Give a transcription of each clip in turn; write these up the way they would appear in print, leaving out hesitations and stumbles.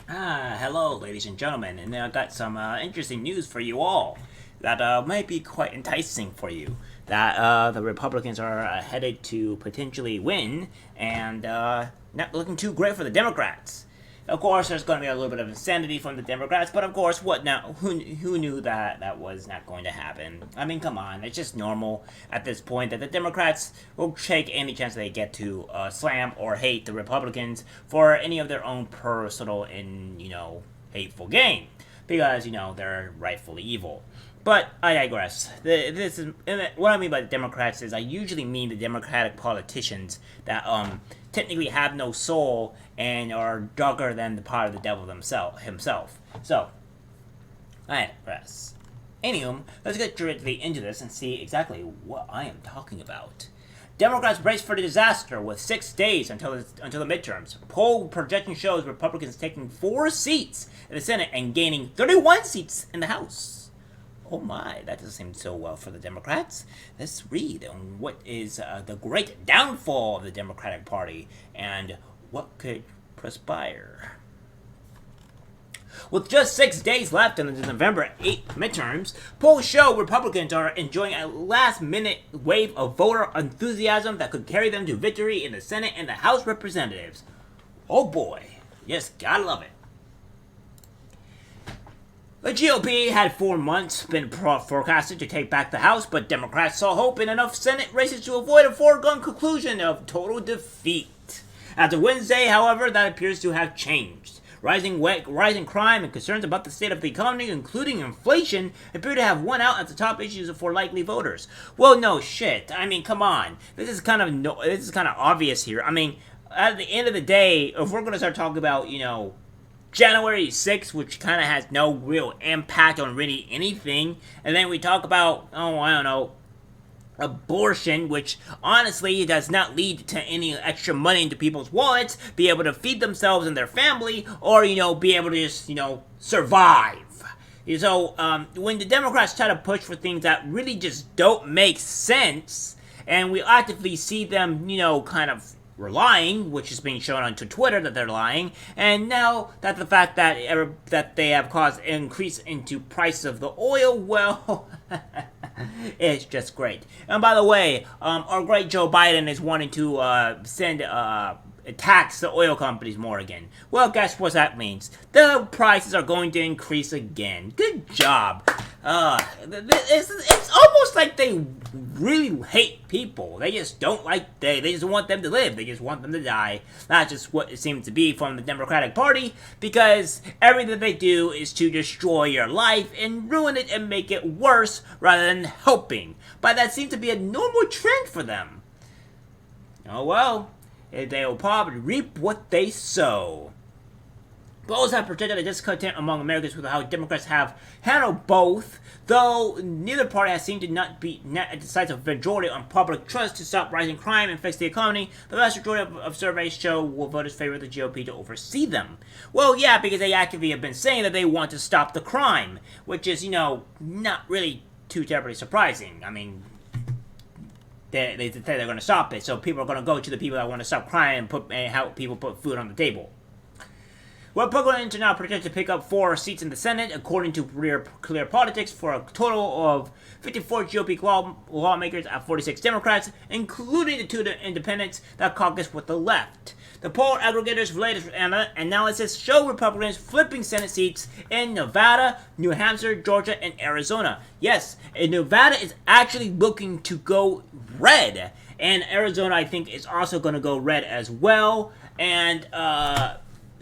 Hello, ladies and gentlemen, and I got some interesting news for you all that might be quite enticing for you. That the Republicans are headed to potentially win, and not looking too great for the Democrats. Of course, there's going to be a little bit of insanity from the Democrats, but of course, what now? Who knew that that was not going to happen? I mean, come on, it's just normal at this point that the Democrats will take any chance they get to slam or hate the Republicans for any of their own personal and hateful gain, because they're rightfully evil. But I digress. This is what I mean by the Democrats is I usually mean the Democratic politicians that technically have no soul and are darker than the part of the devil himself. So I digress. Anywho, let's get directly into this and see exactly what I am talking about. Democrats brace for the disaster with 6 days until the midterms. Poll projection shows Republicans taking 4 seats in the Senate and gaining 31 seats in the House. Oh my, that doesn't seem so well for the Democrats. Let's read on what is the great downfall of the Democratic Party and what could transpire. With just 6 days left in the November 8th midterms, polls show Republicans are enjoying a last-minute wave of voter enthusiasm that could carry them to victory in the Senate and the House of Representatives. Oh boy, yes, gotta love it. The GOP had 4 months been forecasted to take back the House, but Democrats saw hope in enough Senate races to avoid a foregone conclusion of total defeat. After Wednesday, however, that appears to have changed. Rising crime and concerns about the state of the economy, including inflation, appear to have won out as the top issues for likely voters. Well, no shit. I mean, come on. This is kind of obvious here. I mean, at the end of the day, if we're gonna start talking about, January 6th, which kind of has no real impact on really anything. And then we talk about, I don't know, abortion, which honestly does not lead to any extra money into people's wallets, be able to feed themselves and their family, or, be able to just, survive. So, when the Democrats try to push for things that really just don't make sense, and we actively see them, kind of were lying, which is being shown on Twitter that they're lying, and now that the fact that they have caused an increase into prices of the oil, well, it's just great. And by the way, our great Joe Biden is wanting to send tax the oil companies more again. Well, guess what that means? The prices are going to increase again. Good job. It's almost like they really hate people. They just don't like they just want them to live. They just want them to die. That's just what it seems to be from the Democratic Party, because everything they do is to destroy your life and ruin it and make it worse rather than helping. But that seems to be a normal trend for them. Oh well, they will probably reap what they sow. Polls have projected a discontent among Americans with how Democrats have handled both, though neither party has seemed to not be a decisive majority on public trust to stop rising crime and fix the economy. The vast majority of surveys show will voters favor the GOP to oversee them. Well, yeah, because they actively have been saying that they want to stop the crime, which is, not really too terribly surprising. I mean, they say they're going to stop it, so people are going to go to the people that want to stop crime and help people put food on the table. Republicans are now projected to pick up 4 seats in the Senate, according to Clear Politics, for a total of 54 GOP lawmakers and 46 Democrats, including the 2 independents that caucus with the left. The poll aggregators' latest analysis show Republicans flipping Senate seats in Nevada, New Hampshire, Georgia, and Arizona. Yes, Nevada is actually looking to go red, and Arizona, I think, is also going to go red as well, and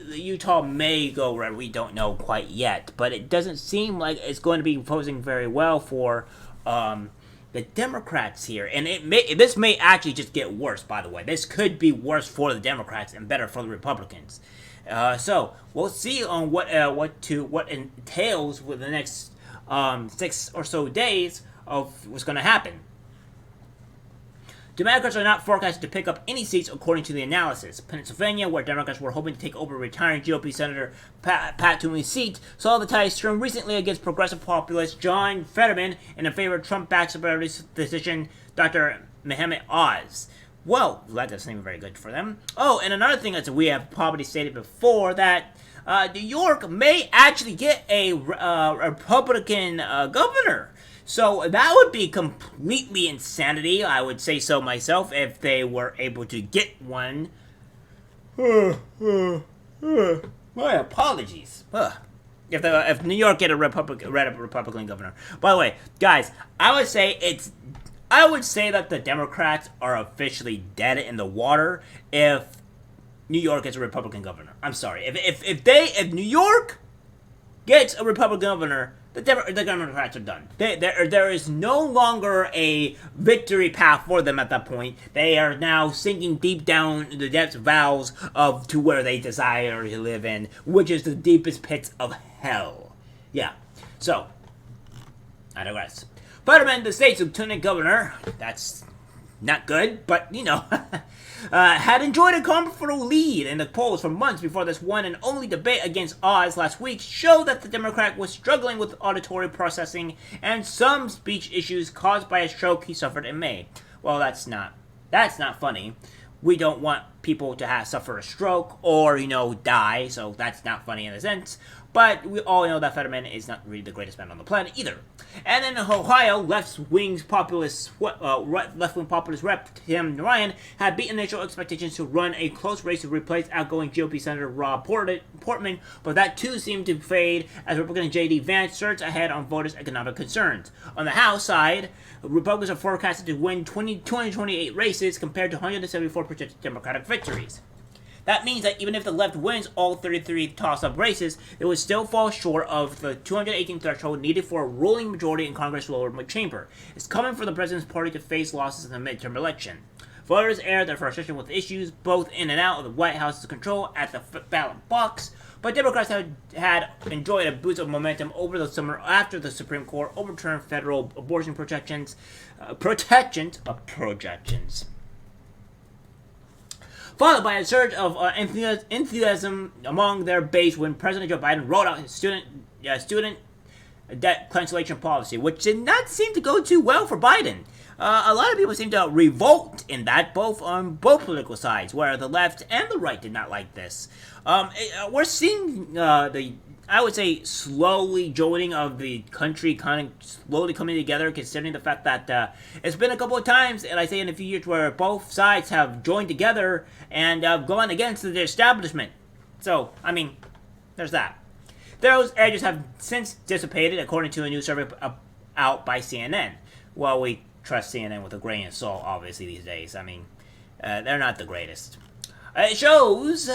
Utah may go red. We don't know quite yet, but it doesn't seem like it's going to be posing very well for the Democrats here. And this may actually just get worse. By the way, this could be worse for the Democrats and better for the Republicans. So we'll see on what entails with the next 6 or so days of what's going to happen. Democrats are not forecasted to pick up any seats according to the analysis. Pennsylvania, where Democrats were hoping to take over retiring GOP Senator Pat Toomey's seat, saw the ties turn recently against progressive populist John Fetterman in favor of Trump-backed statistician Dr. Mehmet Oz. Well, that doesn't seem very good for them. Oh, and another thing that we have probably stated before, that New York may actually get a Republican governor. So that would be completely insanity, I would say so myself, if they were able to get one. My apologies. If New York get a Republican governor. By the way, guys, I would say that the Democrats are officially dead in the water if New York gets a Republican governor. I'm sorry. If New York gets a Republican governor, the Democrats are done. There is no longer a victory path for them at that point. They are now sinking deep down the depths valves to where they desire to live in, which is the deepest pits of hell. Yeah. So, I digress. Fetterman, the state's lieutenant governor, that's not good, but had enjoyed a comfortable lead in the polls for months before this one and only debate against odds last week showed that the Democrat was struggling with auditory processing and some speech issues caused by a stroke he suffered in May. Well, that's not funny. We don't want people to suffer a stroke or, die, so that's not funny in a sense. But we all know that Fetterman is not really the greatest man on the planet either. And in Ohio, left-wing populist rep Tim Ryan had beaten initial expectations to run a close race to replace outgoing GOP Senator Rob Portman, but that too seemed to fade as Republican J.D. Vance surged ahead on voters' economic concerns. On the House side, Republicans are forecasted to win 228 races compared to 174 projected Democratic victories. That means that even if the left wins all 33 toss-up races, it would still fall short of the 218 threshold needed for a ruling majority in Congress' lower chamber. It's coming for the president's party to face losses in the midterm election. Voters aired their frustration with issues both in and out of the White House's control at the ballot box, but Democrats had enjoyed a boost of momentum over the summer after the Supreme Court overturned federal abortion projections. Followed by a surge of enthusiasm among their base when President Joe Biden rolled out his student debt cancellation policy, which did not seem to go too well for Biden. A lot of people seem to revolt in that, on both political sides, where the left and the right did not like this. We're seeing I would say, slowly joining of the country kind of slowly coming together, considering the fact that it's been a couple of times, and I say in a few years, where both sides have joined together and gone against the establishment. So, I mean, there's that. Those edges have since dissipated, according to a new survey out by CNN. Well, we trust CNN with a grain of salt, obviously, these days. I mean, they're not the greatest. It shows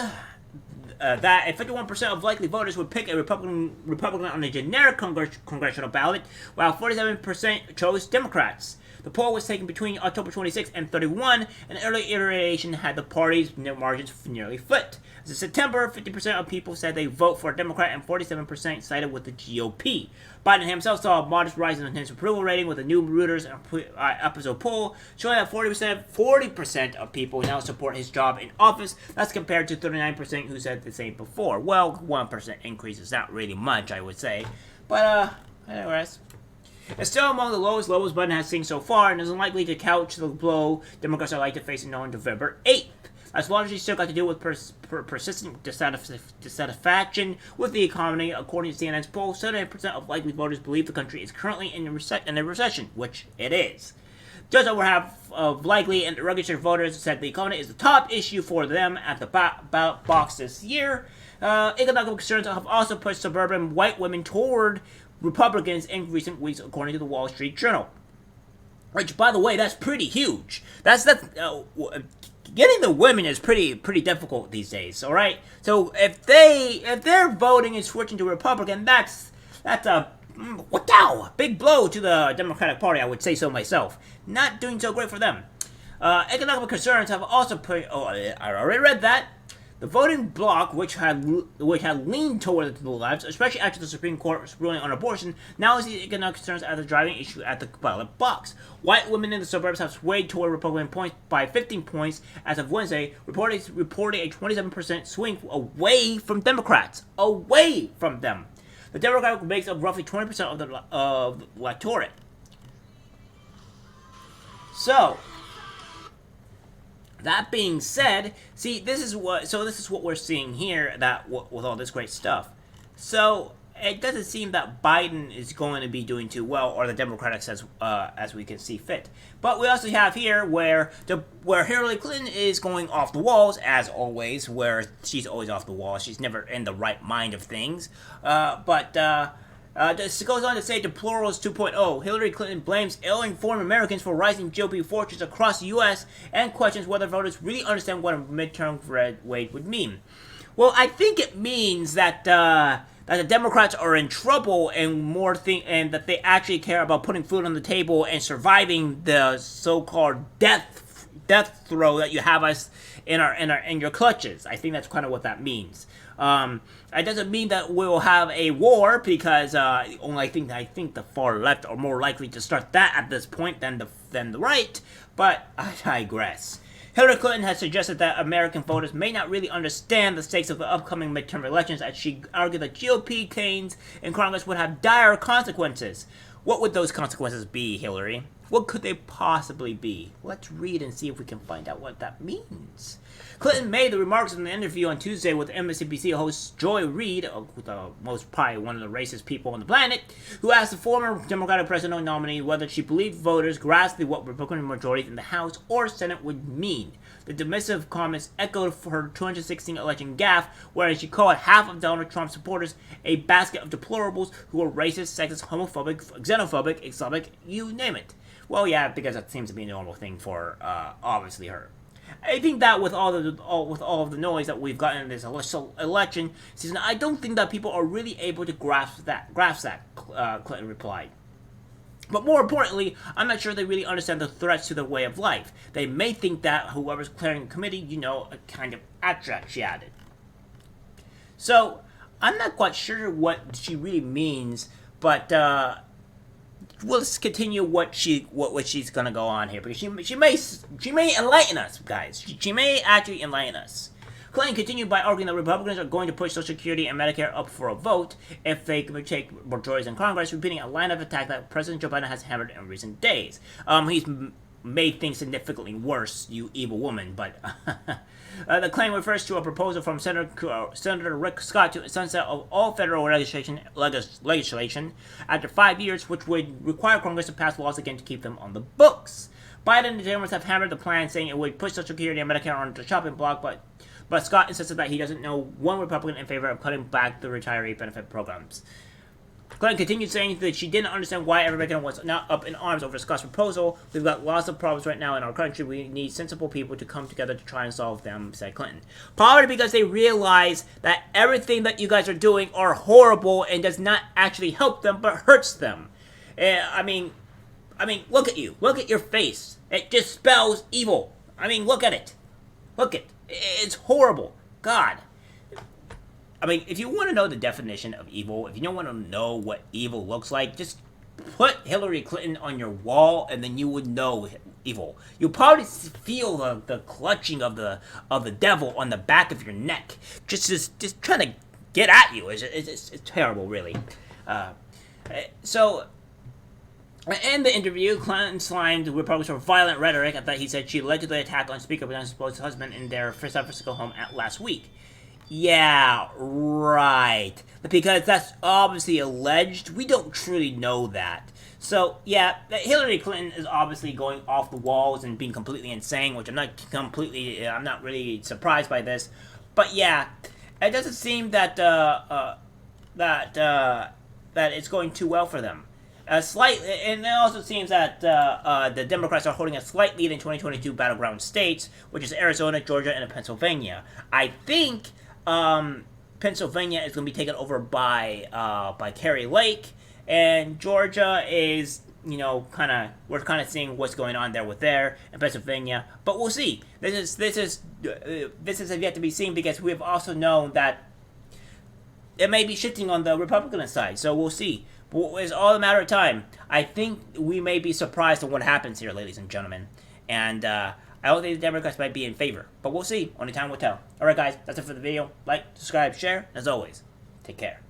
that 51% of likely voters would pick a Republican on a generic congressional ballot, while 47% chose Democrats. The poll was taken between October 26 and 31, and early iteration had the party's margins nearly flipped. As of September, 50% of people said they vote for a Democrat, and 47% sided with the GOP. Biden himself saw a modest rise in his approval rating with a new Reuters episode poll showing that 40% of people now support his job in office. That's compared to 39% who said the same before. Well, 1% increase is not really much, I would say. But, anyways. It's still among the lowest Biden has seen so far, and is unlikely to couch the blow Democrats are likely to face on November 8th. As long as he still got to deal with persistent dissatisfaction with the economy, according to CNN's poll, 78% of likely voters believe the country is currently in a recession, which it is. Just over half of likely and registered voters said the economy is the top issue for them at the ballot box this year. Economic concerns have also pushed suburban white women toward Republicans in recent weeks, according to the Wall Street Journal. Which, by the way, that's pretty huge. Getting the women is pretty difficult these days. All right. So if they're voting and switching to Republican, that's a big blow to the Democratic Party. I would say so myself. Not doing so great for them. Economic concerns have also put. Oh, I already read that. The voting bloc, which had leaned toward the left, especially after the Supreme Court's ruling on abortion, now sees economic concerns as a driving issue at the ballot box. White women in the suburbs have swayed toward Republican points by 15 points as of Wednesday, reporting a 27% swing away from Democrats. Away from them. The Democratic makes up roughly 20% of the electorate. So, That being said, see, this is what we're seeing here, that with all this great stuff. So it doesn't seem that Biden is going to be doing too well, or the Democrats as we can see fit. But we also have here where Hillary Clinton is going off the walls, as always, where she's always off the wall. She's never in the right mind of things. This goes on to say, Deplorables 2.0, Hillary Clinton blames ailing foreign Americans for rising GOP fortunes across the U.S. and questions whether voters really understand what a midterm red wave would mean. Well, I think it means that the Democrats are in trouble and and that they actually care about putting food on the table and surviving the so-called death throw that you have us in your clutches. I think that's kind of what that means. It doesn't mean that we'll have a war, because I think the far left are more likely to start that at this point than the right. But I digress. Hillary Clinton has suggested that American voters may not really understand the stakes of the upcoming midterm elections, as she argued that GOP gains in Congress would have dire consequences. What would those consequences be, Hillary? What could they possibly be? Let's read and see if we can find out what that means. Clinton made the remarks in an interview on Tuesday with MSNBC host Joy Reid, probably one of the racist people on the planet, who asked the former Democratic presidential nominee whether she believed voters grasped what Republican majorities in the House or Senate would mean. The dismissive comments echoed her 2016 election gaffe, whereas she called half of Donald Trump's supporters a basket of deplorables who were racist, sexist, homophobic, xenophobic, Islamic, you name it. Well, yeah, because that seems to be a normal thing for, obviously, her. I think that with all of the noise that we've gotten in this election season, I don't think that people are really able to grasp that. Clinton replied. But more importantly, I'm not sure they really understand the threats to their way of life. They may think that whoever's clearing the committee, a kind of abstract, she added. So, I'm not quite sure what she really means, but we'll continue what she's gonna go on here, because she may enlighten us, guys. She may actually enlighten us. Clinton continued by arguing that Republicans are going to push Social Security and Medicare up for a vote if they take majorities in Congress, repeating a line of attack that President Joe Biden has hammered in recent days. He's made things significantly worse, you evil woman, but the claim refers to a proposal from Senator Rick Scott to sunset of all federal legislation after 5 years, which would require Congress to pass laws again to keep them on the books. Biden and the Democrats have hammered the plan, saying it would push Social Security and Medicare onto the chopping block, but Scott insisted that he doesn't know one Republican in favor of cutting back the retiree benefit programs. Clinton continued saying that she didn't understand why everybody was not up in arms over Scott's proposal. We've got lots of problems right now in our country. We need sensible people to come together to try and solve them, said Clinton. Probably because they realize that everything that you guys are doing are horrible and does not actually help them, but hurts them. I mean, look at you. Look at your face. It just spells evil. I mean, look at it. Look at it. It's horrible. God. I mean, if you want to know the definition of evil, if you don't want to know what evil looks like, just put Hillary Clinton on your wall, and then you would know evil. You'll probably feel the clutching of the devil on the back of your neck, just trying to get at you. It's terrible, really. So, in the interview, Clinton slimed Republicans for violent rhetoric that he said she allegedly attacked on Speaker Biden's supposed husband in their San Francisco home last week. Yeah, right. Because that's obviously alleged. We don't truly know that. So, yeah, Hillary Clinton is obviously going off the walls and being completely insane, which I'm not really surprised by this. But yeah, it doesn't seem that it's going too well for them. And it also seems that the Democrats are holding a slight lead in 2022 battleground states, which is Arizona, Georgia, and Pennsylvania. I think Pennsylvania is going to be taken over by Kerry Lake, and Georgia is, we're kind of seeing what's going on there and Pennsylvania, but we'll see. This is yet to be seen, because we have also known that it may be shifting on the Republican side, so we'll see. But it's all a matter of time. I think we may be surprised at what happens here, ladies and gentlemen, and I don't think the Democrats might be in favor, but we'll see. Only time will tell. Alright guys, that's it for the video. Like, subscribe, share, and as always, take care.